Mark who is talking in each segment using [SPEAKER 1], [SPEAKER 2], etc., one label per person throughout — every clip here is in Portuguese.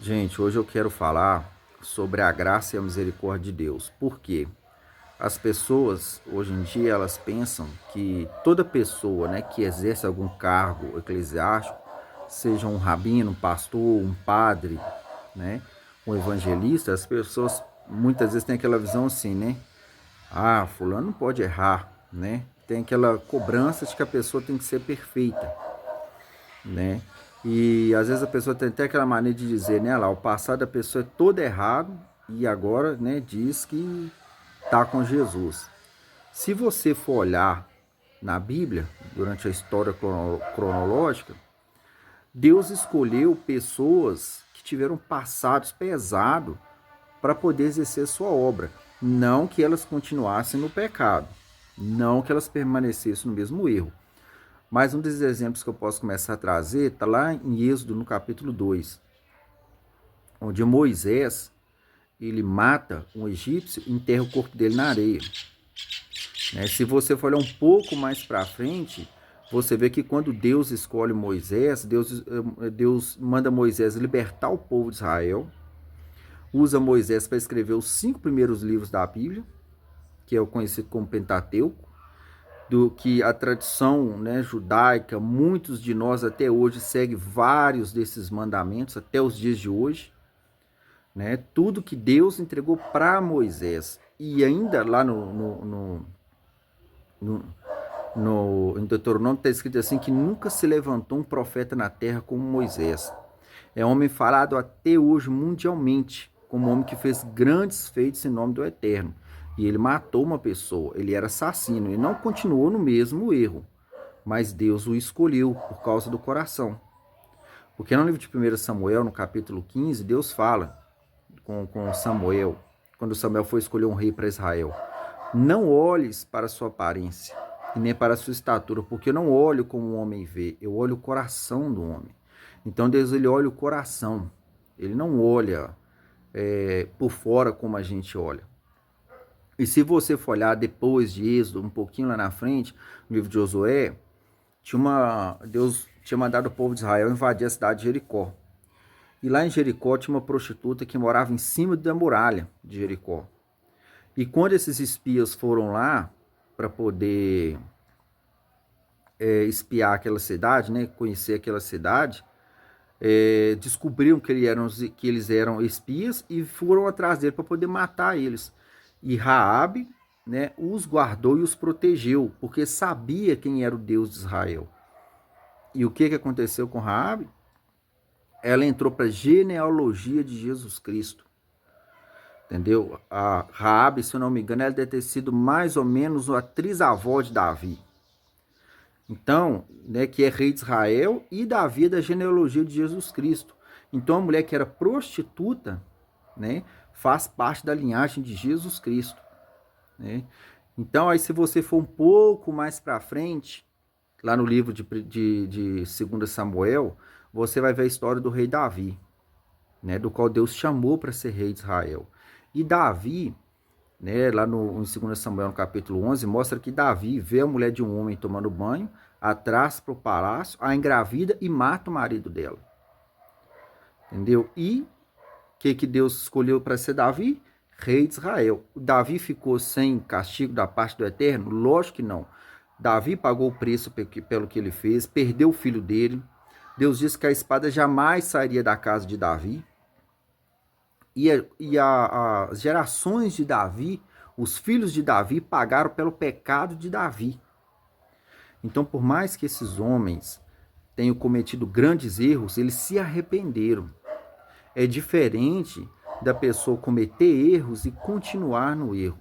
[SPEAKER 1] Gente, hoje eu quero falar sobre a graça e a misericórdia de Deus. Por quê? As pessoas, hoje em dia, elas pensam que toda pessoa, né, que exerce algum cargo eclesiástico, seja um rabino, um pastor, um padre, né, um evangelista, as pessoas muitas vezes têm aquela visão assim, né? Ah, fulano não pode errar, né? Tem aquela cobrança de que a pessoa tem que ser perfeita, né? E às vezes a pessoa tem até aquela maneira de dizer, né, lá, o passado da pessoa é todo errado e agora, né, diz que tá com Jesus. Se você for olhar na Bíblia, durante a história cronológica, Deus escolheu pessoas que tiveram passados pesados para poder exercer sua obra. Não que elas continuassem no pecado, não que elas permanecessem no mesmo erro. Mas um dos exemplos que eu posso começar a trazer está lá em Êxodo, no capítulo 2, onde Moisés ele mata um egípcio e enterra o corpo dele na areia. Né? Se você for olhar um pouco mais para frente, você vê que quando Deus escolhe Moisés, Deus manda Moisés libertar o povo de Israel, usa Moisés para escrever os 5 primeiros livros da Bíblia, que é o conhecido como Pentateuco, do que a tradição, né, judaica, muitos de nós até hoje seguem vários desses mandamentos, até os dias de hoje, né? Tudo que Deus entregou para Moisés. E ainda lá no, em Deuteronômio está escrito assim que nunca se levantou um profeta na terra como Moisés. É um homem falado até hoje mundialmente, como um homem que fez grandes feitos em nome do Eterno. E ele matou uma pessoa, ele era assassino, e não continuou no mesmo erro. Mas Deus o escolheu por causa do coração. Porque no livro de 1 Samuel, no capítulo 15, Deus fala com Samuel, quando Samuel foi escolher um rei para Israel: não olhes para a sua aparência e nem para a sua estatura, porque eu não olho como o homem vê, eu olho o coração do homem. Então Deus, ele olha o coração, ele não olha por fora como a gente olha. E se você for olhar depois de Êxodo, um pouquinho lá na frente, no livro de Josué, Deus tinha mandado o povo de Israel invadir a cidade de Jericó. E lá em Jericó tinha uma prostituta que morava em cima da muralha de Jericó. E quando esses espias foram lá para poder espiar aquela cidade, né, conhecer aquela cidade, descobriram que eles eram espias e foram atrás dele para poder matar eles. E Raabe, né, os guardou e os protegeu, porque sabia quem era o Deus de Israel. E o que aconteceu com Raabe? Ela entrou para a genealogia de Jesus Cristo. Entendeu? A Raabe, se eu não me engano, ela deve ter sido mais ou menos a trisavó de Davi. Então, né, que é rei de Israel, e Davi é da genealogia de Jesus Cristo. Então, a mulher que era prostituta, né, faz parte da linhagem de Jesus Cristo. Né? Então, aí se você for um pouco mais para frente, lá no livro de 2 Samuel, você vai ver a história do rei Davi, né, do qual Deus chamou para ser rei de Israel. E Davi, né, lá em 2 Samuel, no capítulo 11, mostra que Davi vê a mulher de um homem tomando banho, atrás para o palácio, a engravida e mata o marido dela. Entendeu? E o que Deus escolheu para ser Davi? Rei de Israel. O Davi ficou sem castigo da parte do Eterno? Lógico que não. Davi pagou o preço pelo que ele fez, perdeu o filho dele. Deus disse que a espada jamais sairia da casa de Davi. As gerações de Davi, os filhos de Davi, pagaram pelo pecado de Davi. Então, por mais que esses homens tenham cometido grandes erros, eles se arrependeram. É diferente da pessoa cometer erros e continuar no erro.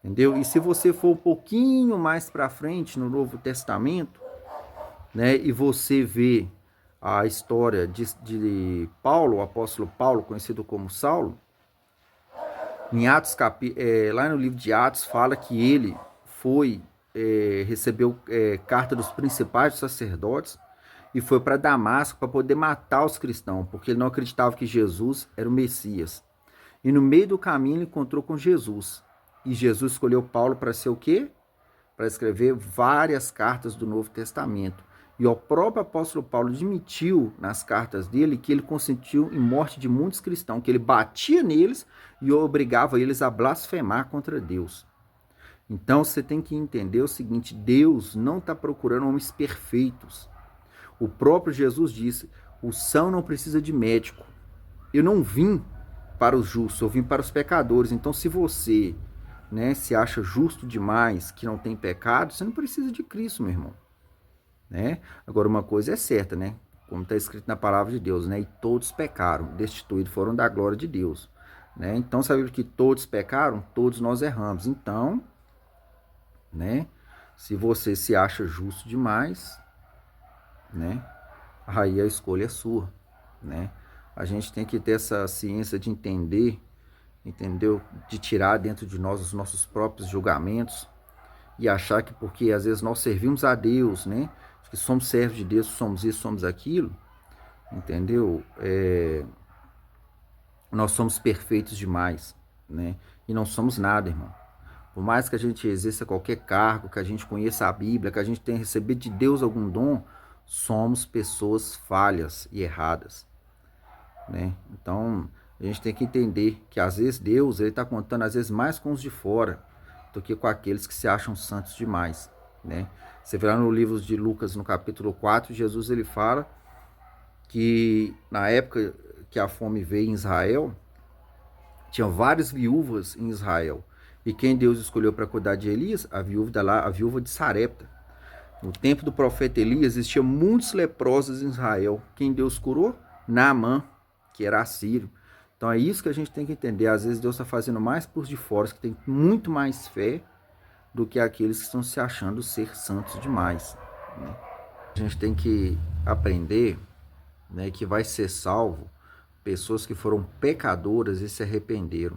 [SPEAKER 1] Entendeu? E se você for um pouquinho mais para frente no Novo Testamento, né, e você vê a história de Paulo, o apóstolo Paulo, conhecido como Saulo, em Atos, lá no livro de Atos, fala que ele recebeu carta dos principais sacerdotes e foi para Damasco para poder matar os cristãos, porque ele não acreditava que Jesus era o Messias. E no meio do caminho ele encontrou com Jesus. E Jesus escolheu Paulo para ser o quê? Para escrever várias cartas do Novo Testamento. E o próprio apóstolo Paulo admitiu nas cartas dele que ele consentiu em morte de muitos cristãos, que ele batia neles e obrigava eles a blasfemar contra Deus. Então você tem que entender o seguinte: Deus não está procurando homens perfeitos. O próprio Jesus disse: o são não precisa de médico. Eu não vim para os justos, eu vim para os pecadores. Então, se você, né, se acha justo demais, que não tem pecado, você não precisa de Cristo, meu irmão. Né? Agora, uma coisa é certa, né? Como está escrito na palavra de Deus, né? E todos pecaram, destituídos foram da glória de Deus. Né? Então, sabe que todos pecaram? Todos nós erramos. Então, né? Se você se acha justo demais, né? Aí a escolha é sua, né? A gente tem que ter essa ciência de entender, entendeu? De tirar dentro de nós os nossos próprios julgamentos e achar que porque às vezes nós servimos a Deus, né? Que somos servos de Deus, somos isso, somos aquilo, entendeu? Nós somos perfeitos demais, né? E não somos nada, irmão. Por mais que a gente exerça qualquer cargo, que a gente conheça a Bíblia, que a gente tenha recebido de Deus algum dom, somos pessoas falhas e erradas, né? Então, a gente tem que entender que às vezes Deus ele está contando às vezes mais com os de fora do que com aqueles que se acham santos demais, né? Você vê lá no livro de Lucas, no capítulo 4, Jesus ele fala que na época que a fome veio em Israel, tinha várias viúvas em Israel. E quem Deus escolheu para cuidar de Elias? A viúva de Sarepta. No tempo do profeta Elias, existiam muitos leprosos em Israel. Quem Deus curou? Naamã, que era assírio. Então é isso que a gente tem que entender. Às vezes Deus está fazendo mais por de fora, que tem muito mais fé do que aqueles que estão se achando ser santos demais, né? A gente tem que aprender, né, que vai ser salvo pessoas que foram pecadoras e se arrependeram.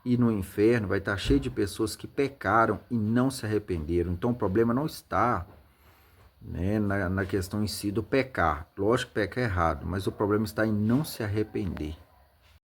[SPEAKER 1] E no inferno vai estar cheio de pessoas que pecaram e não se arrependeram. Então o problema não está, né, na questão em si do pecar. Lógico que pecar é errado, mas o problema está em não se arrepender.